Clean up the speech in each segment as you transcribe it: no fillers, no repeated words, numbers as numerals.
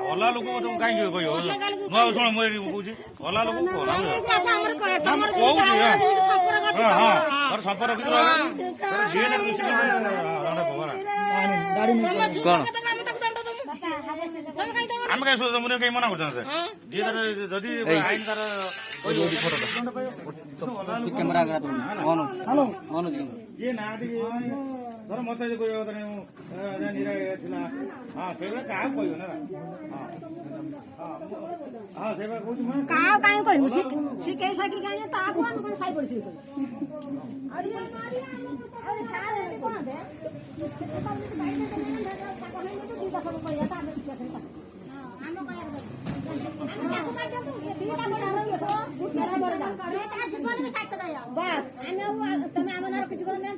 ଅଲଗା ଲୋକ କାହିଁକି କହିବ ମୁଁ ଆଉ ଶୁଣ ମୁଁ କହୁଛି ଅଲଗା ଲୋକ ସମ୍ପର୍କ କଣ ଆମେ କାହିଁ ମୁଁ କାହିଁ ମନା କରୁଛନ୍ତି ଯଦି ଆଇନ ତାର ଇଏ ନା ଧର ମତେ କହିବ ଥିଲା ହଁ ସେଇଭଳିଆ କାହାକୁ କହିବ ନା ହଁ ସେଇଭଳିଆ କହୁଛି କାହା କାହିଁ କହିବୁ ଶିଖେଇ ସାଇକି କାହିଁ ତାକୁ ଆମେ କଣ ସାଇ ପଡିଛି ତମେ ଆମ ନାଁ କିଛି କର ତ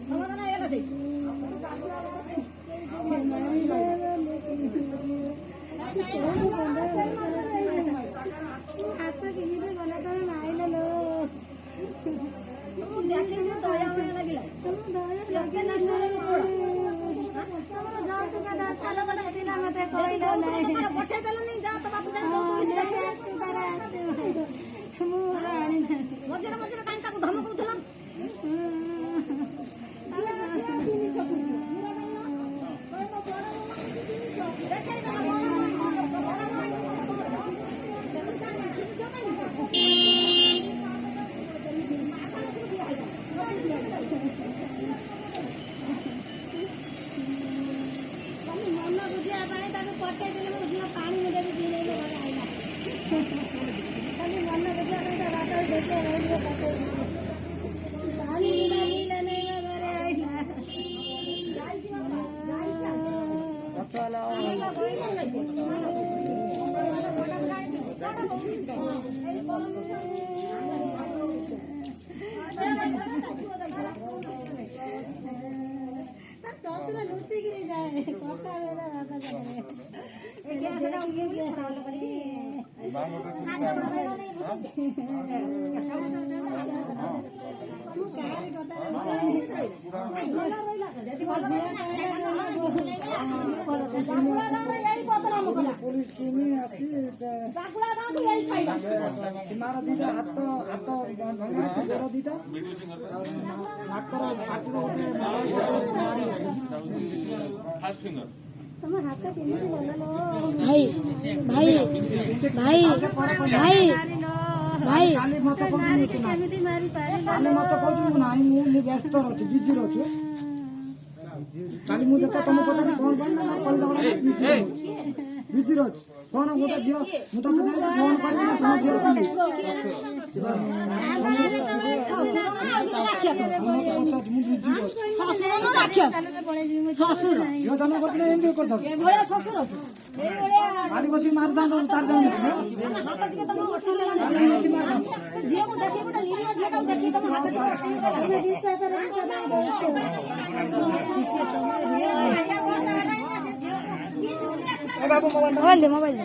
ସମାଧାନ ହେଇଗଲା ସେଇ ହାତ କିଣିବେ ଗଲା ତମେ ମାଇଲ ଲୋ ଦେଖିକି ଦୟା ଲାଗିଲା ମତେ କହିଲ ପଠେଇ ଦେଲନି ଯା ତ ବାପୁ ମଝିରେ ମଝିରେ କାହିଁ ତାକୁ ଧମକଉଥିଲା ମନ ବୁଝିବା ପାଇଁ ତାକୁ ପଠେଇ ଦେଲେ ପାଣି ଦେବି ପିଇ ଖାଲି ମନ ବୁଝିବା ପାଇଁ ତା ବାଟ ଦେଖେ ରହିବ ପାଣି ଶଶୁର ଲୁଚିକିରି ଯାଏ କକା ବେଦା ବାପା भाई भाई भाई भाई भाई मत व्यस्त रही बिजी रही काली मुझे तुम पता कौन बिजी रही कौन गोटे झील मुझे फोन कर ଝିଅ ଜନ୍ମ କରିଥିଲେ ଏମିତି ଗାଡି ବସି ମାରିଥାନ୍ତ ଚାରି ଜଣ मोबाइल दे मोबाइल दे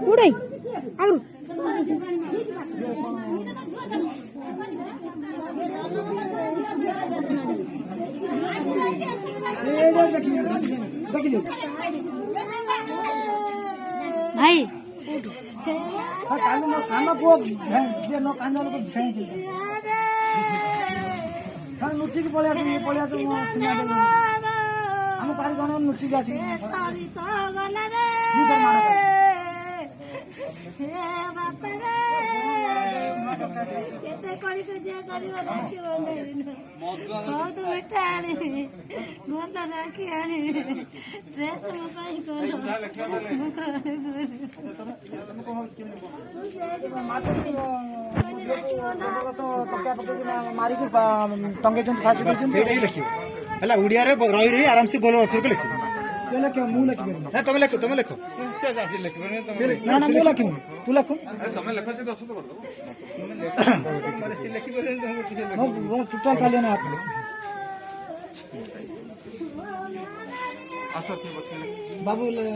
उड़े आगरू भाई काली मो सान पुओ न कांदल को लुचिकी पलिया आम चारि जन लुचिकी आसी କେତେ କଳି କଜିଆ କରିବ ରାକ୍ଷୀ ବନ୍ଧେଇଦିନ ବହୁତ ମିଠା ଆଣିବି ଭଲ ରାକ୍ଷୀ ଆଣିବି ଡ୍ରେସ୍ ମୋ ପାଇଁ କର ମାରିକି ଟଙ୍ଗେଇଛନ୍ତି ଫାସି ଦେଇଛନ୍ତି ସେଇଟା ହିଁ ଲେଖିବ ହେଲା ଓଡ଼ିଆରେ ରହି ରହି ଆରାମସେ ଗୋଲ ଅକ୍ଷରକୁ ଲେଖିବ ସେ ଲେଖିବ ମୁଁ ଲେଖିପାରିବି ନା ତମେ ଲେଖ ନା ନା ମୁଁ ଲେଖିବି ତୁ ଲେଖ ଟୋଟାଲ କାଲି ନା ବାବୁ ଲେଖ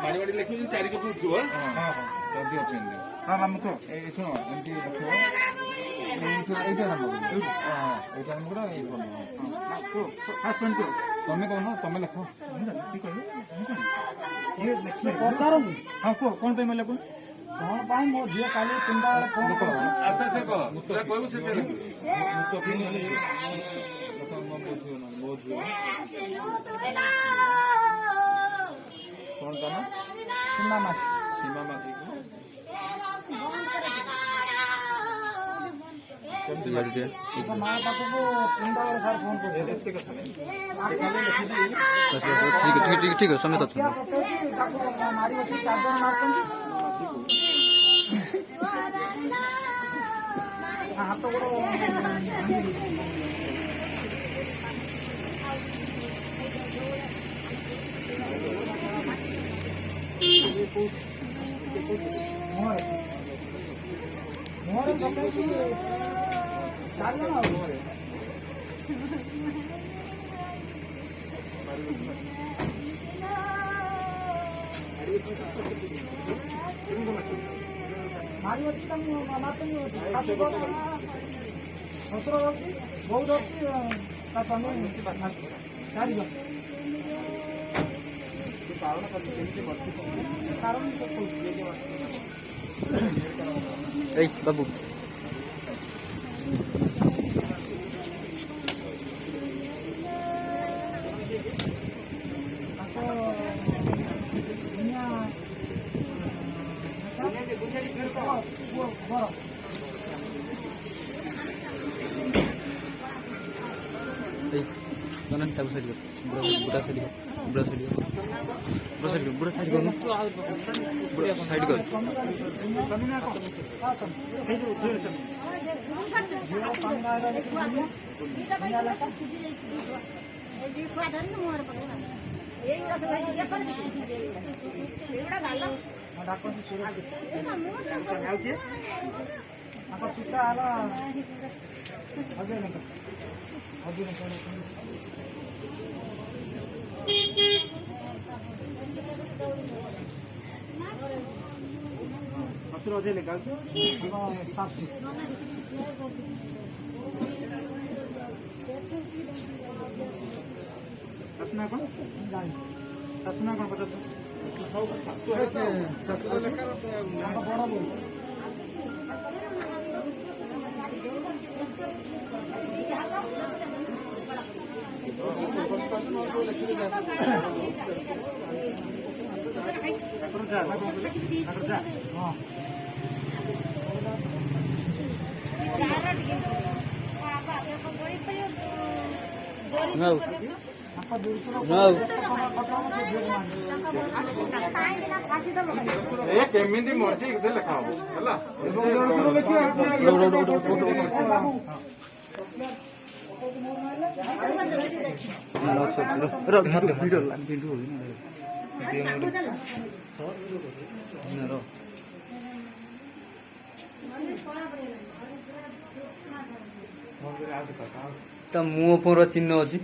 ବାଡ଼ି ଲେଖୁଛି 4 କପି ଉଠିବ ଯଦି ଅଛନ୍ତି ହଁ ଆମକୁ ଶୁଣ ଏମିତି ଦେଖିବ ଏଇଟା ତମେ କହୁନ ତମେ ଲେଖ ପଚାରନ୍ତୁ ହଁ କୁହ କଣ ପାଇଁ ଲେଖୁ କଣ ପାଇଁ ମୋ ଝିଅ କାଲି 3ଟା ବେଳେ ଫୋନ କର ଆସ୍ତେ ଆସ୍ତେ କହ କହିବୁ ସେ କଣ ତା ନା ସୀମା ମାଛ ସୀମା ମାଝୀ କେମିତି ଲାଗିছে ମା ପାଖକୁ 3ଟା ବେଳେ ସାର୍ ଫୋନ କରୁଥିଲେ ठीक है समय तो ତାକୁ ମାରି ଅଛି 4 ଜଣ ମାରୁଛନ୍ତି ହାତ ଗୋଡ଼ ମୁହଁରେ ପକେଇକି 4 ଜଣ ଆଉ ମାରି ଅଛି ତାଙ୍କୁ ମାରୁଛନ୍ତି ଶ୍ୱଶୁର ଅଛି ବହୁତ ଅଛି ତା ସ୍ୱାମୀ 4 ଜଣ କାରଣ बाबू बुढ़ा साइड कर ପିତା ହେଲା ଅଜୟ ଲେଖା ଶାଶୁ ଶାଶୁ ନା କଣ ଜାଣି ଶାଶୁ ନା କଣ ପଚାର ଶାଶୁ ଲେଖା ବଡ ବୋଉ କେମିତି ମର୍ଜି ଲେଖା ହବ ହେଲା ତା ମୁହଁ ଫୋର ଚିହ୍ନ ଅଛି